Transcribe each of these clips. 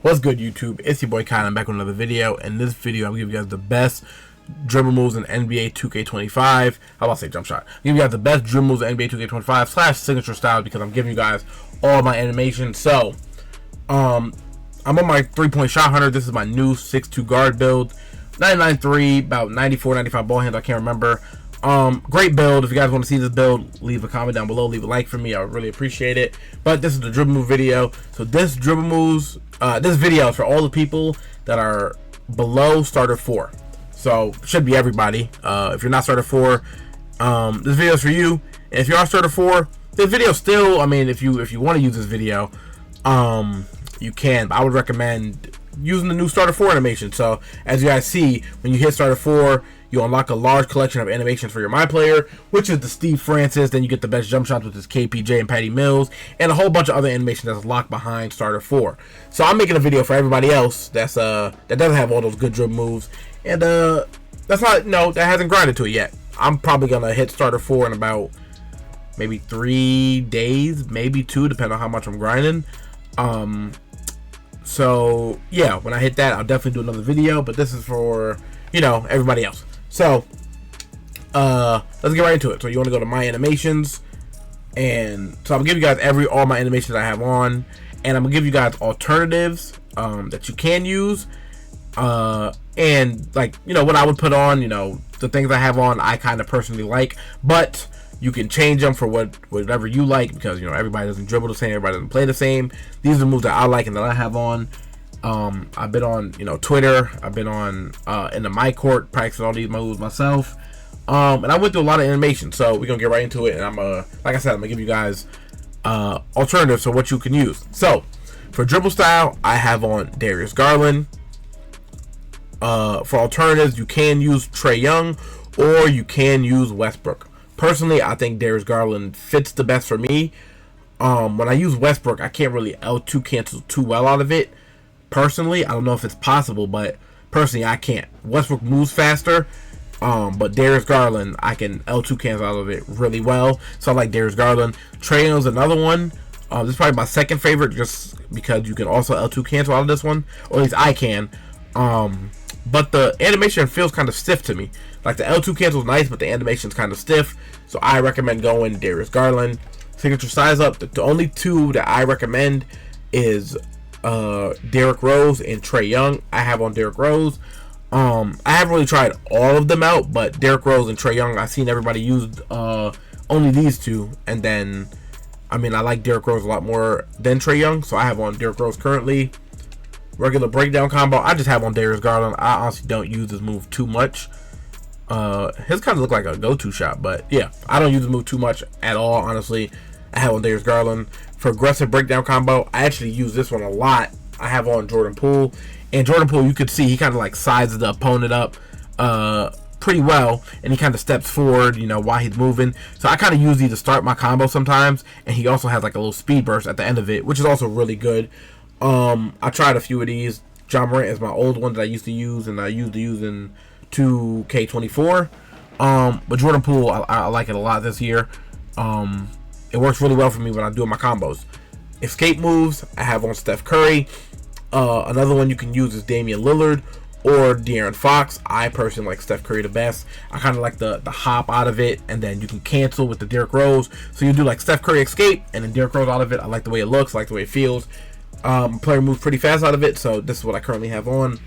What's good, YouTube? It's your boy Kai, and I'm back with another video. In this video, I'm gonna give you guys the best dribble moves in NBA 2K25. How about I say jump shot? I'm giving you guys the best dribble moves in NBA 2K25 / signature styles because I'm giving you guys all my animations. So, I'm on my 3-point shot hunter. This is my new 6'2" guard build. 99.3, about 94, 95 ball hands. I can't remember. Great build. If you guys want to see this build, leave a comment down below, leave a like for me. I would really appreciate it. But this is the dribble move video. So this dribble moves, this video is for all the people that are below starter 4. So should be everybody. If you're not starter 4, this video is for you. And if you are starter 4, this video still, I mean, if you want to use this video, you can. But I would recommend using the new starter 4 animation. So as you guys see, when you hit starter 4, you unlock a large collection of animations for your My Player, which is the Steve Francis. Then you get the best jump shots, with his KPJ and Patty Mills, and a whole bunch of other animations that's locked behind starter 4. So I'm making a video for everybody else that's that doesn't have all those good dribble moves, and that's not, no, that hasn't grinded to it yet. I'm probably gonna hit starter 4 in about maybe 3 days, maybe 2, depending on how much I'm grinding. So yeah, when I hit that, I'll definitely do another video. But this is for, you know, everybody else. So, let's get right into it. So you want to go to my animations, and so I'm gonna give you guys all my animations I have on, and I'm gonna give you guys alternatives that you can use, and like, you know, what I would put on, you know, the things I have on I kind of personally like, but you can change them for whatever you like, because, you know, everybody doesn't dribble the same, everybody doesn't play the same. These are the moves that I like and that I have on. I've been on, you know, Twitter. I've been on in the My Court practicing all these moves myself. And I went through a lot of animations, so we're gonna get right into it. And I'm like I said, I'm gonna give you guys alternatives for what you can use. So for dribble style, I have on Darius Garland. For alternatives, you can use Trae Young or you can use Westbrook. Personally, I think Darius Garland fits the best for me. When I use Westbrook, I can't really L2 cancel too well out of it. Personally, I don't know if it's possible, but personally, I can't. Westbrook moves faster, but Darius Garland, I can L2 cancel out of it really well. So I like Darius Garland. Trae Young's another one. This is probably my second favorite, just because you can also L2 cancel out of this one, or at least I can. But the animation feels kind of stiff to me. Like, the L2 cancel is nice, but the animation's kind of stiff. So I recommend going Darius Garland. Signature size up. The only two that I recommend is Derrick Rose and Trae Young. I have on Derrick Rose. I haven't really tried all of them out, but Derrick Rose and Trae Young, I've seen everybody use only these two. And then, I mean, I like Derrick Rose a lot more than Trae Young, so I have on Derrick Rose currently. Regular breakdown combo, I just have on Darius Garland. I honestly don't use this move too much. His kind of look like a go-to shot, but yeah, I don't use this move too much at all, honestly. I have on Darius Garland. For aggressive breakdown combo, I actually use this one a lot. I have on Jordan Poole, and Jordan Poole, you could see he kind of like sizes the opponent up pretty well, and he kind of steps forward, you know, while he's moving. So I kind of use these to start my combo sometimes, and he also has like a little speed burst at the end of it, which is also really good. I tried a few of these. John Morant is my old one that I used to use, and I used to use in 2K24. But Jordan Poole, I like it a lot this year. It works really well for me when I do my combos. Escape moves, I have on Steph Curry. Another one you can use is Damian Lillard or De'Aaron Fox. I personally like Steph Curry the best. I kind of like the hop out of it, and then you can cancel with the Derrick Rose. So you do like Steph Curry escape, and then Derrick Rose out of it. I like the way it looks, I like the way it feels. Player moves pretty fast out of it, so this is what I currently have on.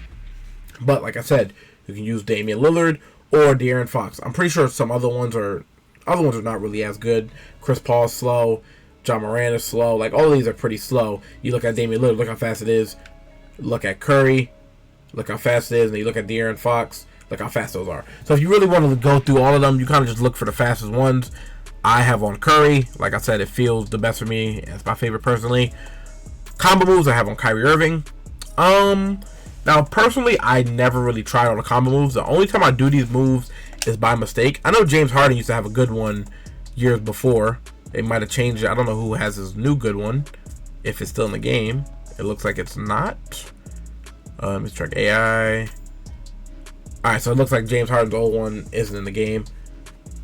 But like I said, you can use Damian Lillard or De'Aaron Fox. I'm pretty sure some other ones are not really as good. Chris Paul's slow. John Morant is slow. Like, all of these are pretty slow. You look at Damian Lillard, look how fast it is. Look at Curry, look how fast it is. And you look at De'Aaron Fox, look how fast those are. So if you really want to go through all of them, you kind of just look for the fastest ones. I have on Curry. Like I said, it feels the best for me. It's my favorite personally. Combo moves, I have on Kyrie Irving. Now, personally, I never really tried on the combo moves. The only time I do these moves is by mistake. I know James Harden used to have a good one years before. They might have changed it. I don't know who has his new good one, if it's still in the game. It looks like it's not. Let's check AI. Alright, so it looks like James Harden's old one isn't in the game.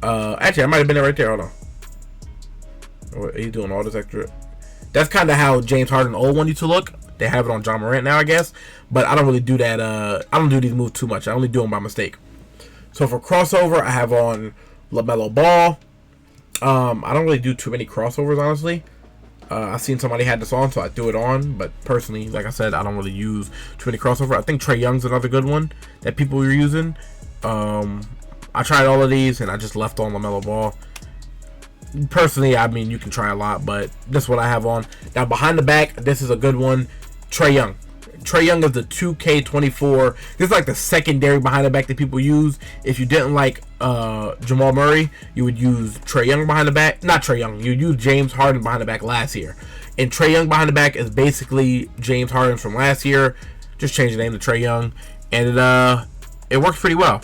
Actually, I might have been there right there. Hold on. He's doing all this extra. That's kind of how James Harden's old one used to look. They have it on John Morant now, I guess. But I don't really do that. I don't do these moves too much. I only do them by mistake. So for crossover, I have on LaMelo Ball. I don't really do too many crossovers, honestly. I've seen somebody had this on, so I threw it on. But personally, like I said, I don't really use too many crossover. I think Trae Young's another good one that people were using. I tried all of these, and I just left on LaMelo Ball. Personally, I mean, you can try a lot, but this is what I have on. Now, behind the back, this is a good one. Trae Young. Trae Young is the 2K24. This is like the secondary behind the back that people use. If you didn't like Jamal Murray, you would use Trae Young behind the back. Not Trae Young. You'd use James Harden behind the back last year. And Trae Young behind the back is basically James Harden from last year. Just change the name to Trae Young. And it works pretty well.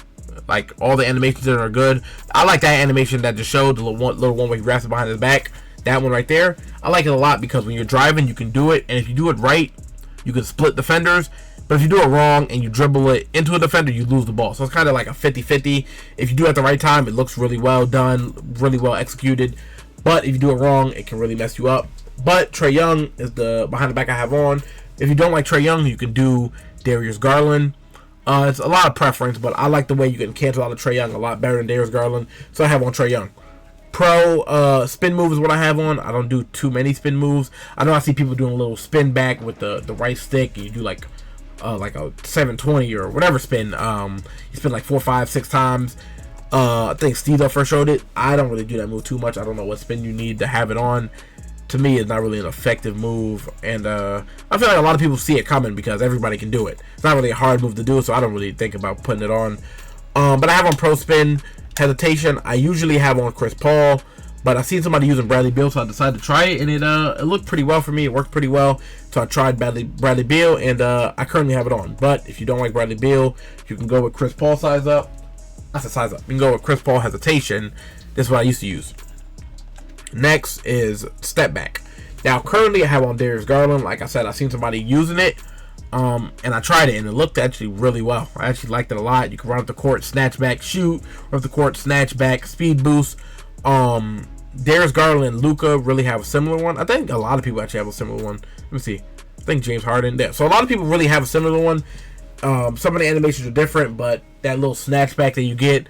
Like, all the animations in it are good. I like that animation that just showed, the little one where he wraps it behind his back. That one right there. I like it a lot because when you're driving, you can do it. And if you do it right, you can split defenders. But if you do it wrong and you dribble it into a defender, you lose the ball. So it's kind of like a 50-50. If you do it at the right time, it looks really well done, really well executed. But if you do it wrong, it can really mess you up. But Trae Young is the behind the back I have on. If you don't like Trae Young, you can do Darius Garland. It's a lot of preference, but I like the way you can cancel out of Trae Young a lot better than Darius Garland. So I have on Trae Young. Pro spin move is what I have on. I don't do too many spin moves. I know I see people doing a little spin back with the right stick. And you do like a 720 or whatever spin. You spin like 4, 5, 6 times. I think Steve first showed it. I don't really do that move too much. I don't know what spin you need to have it on. To me, it's not really an effective move, and I feel like a lot of people see it coming because everybody can do it. It's not really a hard move to do, so I don't really think about putting it on. But I have on Pro Spin Hesitation. I usually have on Chris Paul, but I seen somebody using Bradley Beal, so I decided to try it, and it looked pretty well for me. It worked pretty well, so I tried Bradley Beal, and I currently have it on. But if you don't like Bradley Beal, you can go with Chris Paul size up. I said size up. You can go with Chris Paul Hesitation. This is what I used to use. Next is Stepback. Now, currently I have on Darius Garland. Like I said, I seen somebody using it, and I tried it, and it looked actually really well. I actually liked it a lot. You can run up the court, snatch back, shoot, run up the court, snatch back, speed boost. Darius Garland and Luka really have a similar one. I think a lot of people actually have a similar one. Let me see. I think James Harden there. So a lot of people really have a similar one. Some of the animations are different, but that little snatch back that you get,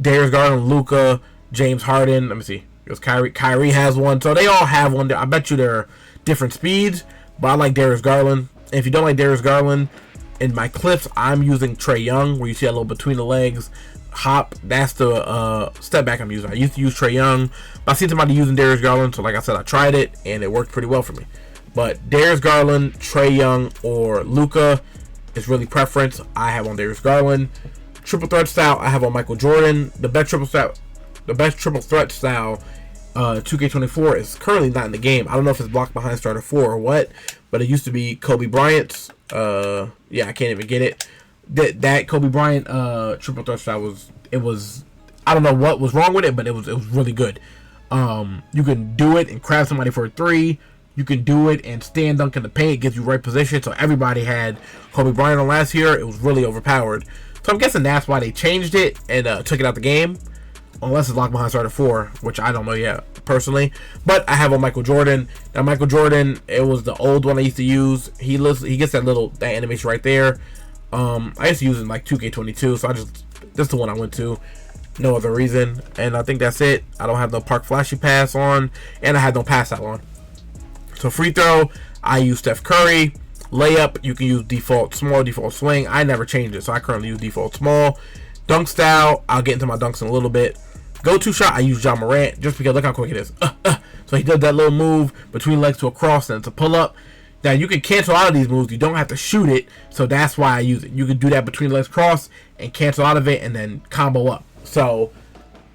Darius Garland, Luka, James Harden. Let me see. Because Kyrie has one, so they all have one. I bet you they're different speeds, but I like Darius Garland. And if you don't like Darius Garland, in my clips, I'm using Trae Young, where you see that little between the legs hop. That's the step back I'm using. I used to use Trae Young, but I seen somebody using Darius Garland, so like I said, I tried it, and it worked pretty well for me. But Darius Garland, Trae Young, or Luka is really preference. I have on Darius Garland. Triple threat style, I have on Michael Jordan. The best triple threat style 2K24 is currently not in the game. I don't know if it's blocked behind starter 4 or what, but it used to be Kobe Bryant's. Yeah, I can't even get it. That Kobe Bryant triple threat style was I don't know what was wrong with it, but it was really good. You can do it and crab somebody for a 3. You can do it and stand dunk in the paint. It gives you right position. So everybody had Kobe Bryant on last year. It was really overpowered. So I'm guessing that's why they changed it and took it out the game. Unless it's locked behind starter 4, which I don't know yet, personally. But I have on Michael Jordan. Now, Michael Jordan, it was the old one I used to use. He gets that animation right there. I used to use it in like 2K22, so that's the one I went to. No other reason. And I think that's it. I don't have no Park Flashy Pass on, and I had no pass out on. So free throw, I use Steph Curry. Layup, you can use default small, default swing. I never changed it, so I currently use default small. Dunk style, I'll get into my dunks in a little bit. Go-to shot, I use John Morant, just because look how quick it is. So he does that little move between legs to a cross, and it's a pull-up. Now, you can cancel out of these moves. You don't have to shoot it, so that's why I use it. You can do that between legs cross and cancel out of it and then combo up. So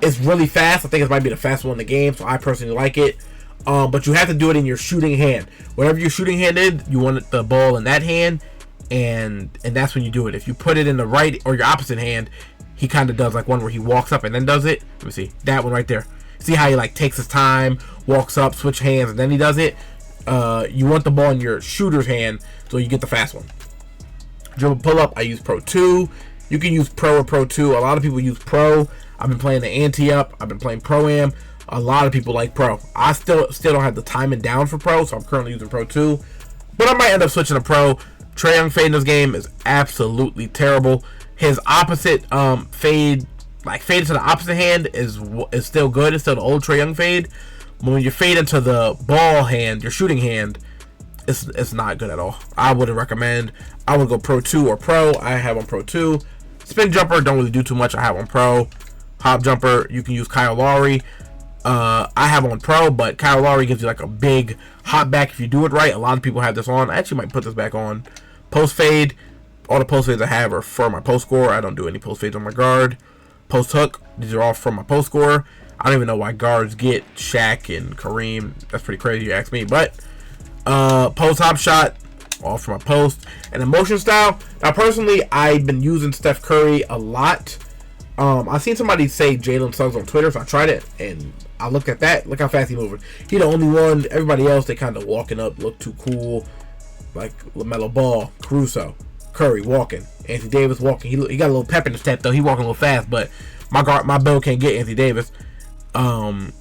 it's really fast. I think it might be the fastest one in the game, so I personally like it. But you have to do it in your shooting hand. Whatever your shooting hand is, you want the ball in that hand, and that's when you do it. If you put it in the right or your opposite hand, he kind of does like one where he walks up and then does it. Let me see. That one right there. See how he like takes his time, walks up, switch hands, and then he does it? You want the ball in your shooter's hand so you get the fast one. Dribble pull-up, I use Pro 2. You can use Pro or Pro 2. A lot of people use Pro. I've been playing the Ante-Up. I've been playing Pro-Am. A lot of people like Pro. I still don't have the timing down for Pro, so I'm currently using Pro 2. But I might end up switching to pro. Trae Young fade in this game is absolutely terrible. His opposite fade, like fade to the opposite hand, is still good. It's still the old Trae Young fade. But when you fade into the ball hand, your shooting hand, it's not good at all. I wouldn't recommend. I would go Pro 2 or Pro. I have on Pro 2. Spin jumper, don't really do too much. I have on Pro. Hop jumper, you can use Kyle Lowry. I have on Pro, but Kyle Lowry gives you like a big hop back if you do it right. A lot of people have this on. I actually might put this back on. Post fade, all the post fades I have are for my post scorer. I don't do any post fades on my guard. Post hook, these are all from my post scorer. I don't even know why guards get Shaq and Kareem. That's pretty crazy, you ask me. But post hop shot, all for my post. And emotion style. Now, personally, I've been using Steph Curry a lot. I've seen somebody say Jalen Suggs on Twitter, so I tried it, and I looked at that. Look how fast he's moving. He the only one. Everybody else, they kind of walking up, look too cool. Like LaMelo Ball, Caruso, Curry walking, Anthony Davis walking. He got a little pep in his step though. He walking a little fast, but my build can't get Anthony Davis. DeMar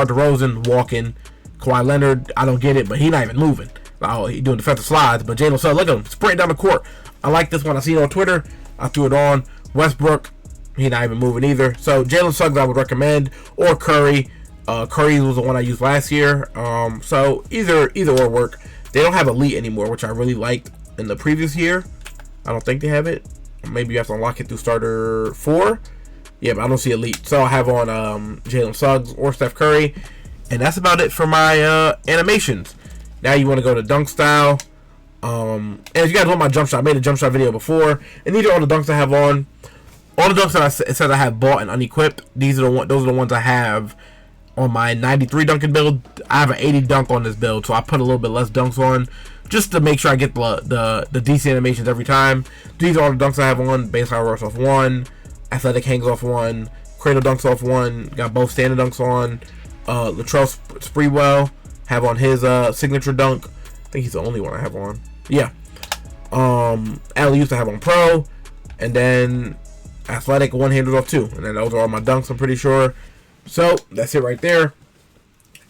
DeRozan walking. Kawhi Leonard, I don't get it, but he not even moving. Oh, he doing defensive slides, but Jalen Suggs, look at him sprinting down the court. I like this one. I seen it on Twitter. I threw it on. Westbrook, he not even moving either. So Jalen Suggs I would recommend, or Curry. Curry was the one I used last year. So either or work. They don't have Elite anymore, which I really liked in the previous year. I don't think they have it. Maybe you have to unlock it through Starter 4. Yeah, but I don't see Elite. So I have on Jalen Suggs or Steph Curry. And that's about it for my animations. Now you want to go to dunk style. And if you guys want my jump shot, I made a jump shot video before. And these are all the dunks I have on. All the dunks that it says I have bought and unequipped. Those are the ones I have on my 93 dunking build. I have an 80 dunk on this build, so I put a little bit less dunks on just to make sure I get the DC animations every time. These are all the dunks I have on. Baseline works off 1. Athletic hangs off 1. Cradle dunks off 1. Got both standard dunks on. Latrell Sprewell have on his signature dunk. I think he's the only one I have on. Yeah. Allie used to have on Pro. And then Athletic one-handers off 2. And then those are all my dunks, I'm pretty sure. So that's it right there,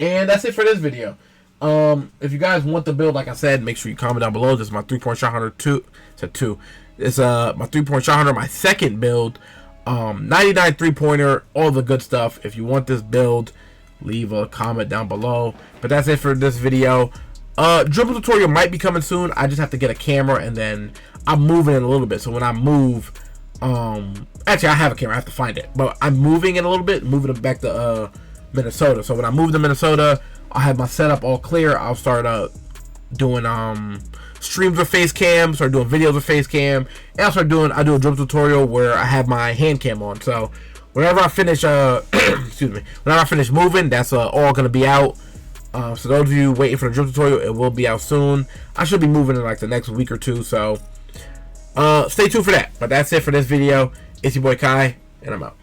and that's it for this video. If you guys want the build, like I said, make sure you comment down below. This is my 3-point shot hunter 2. It's my 3-point shot hunter, my second build. 99 3-pointer, all the good stuff. If you want this build, leave a comment down below. But that's it for this video. Dribble tutorial might be coming soon. I just have to get a camera, and then I'm moving it a little bit. So when I move, actually I have a camera, I have to find it, but I'm moving it a little bit, moving it back to Minnesota. So when I move to Minnesota, I'll have my setup all clear. I'll start doing streams with face cam, start doing videos with face cam, and I do a dribble tutorial where I have my hand cam on. So whenever I finish excuse me, whenever I finish moving, that's all gonna be out. So those of you waiting for the dribble tutorial, it will be out soon. I should be moving in like the next week or two, so stay tuned for that. But that's it for this video. It's your boy Kai, and I'm out.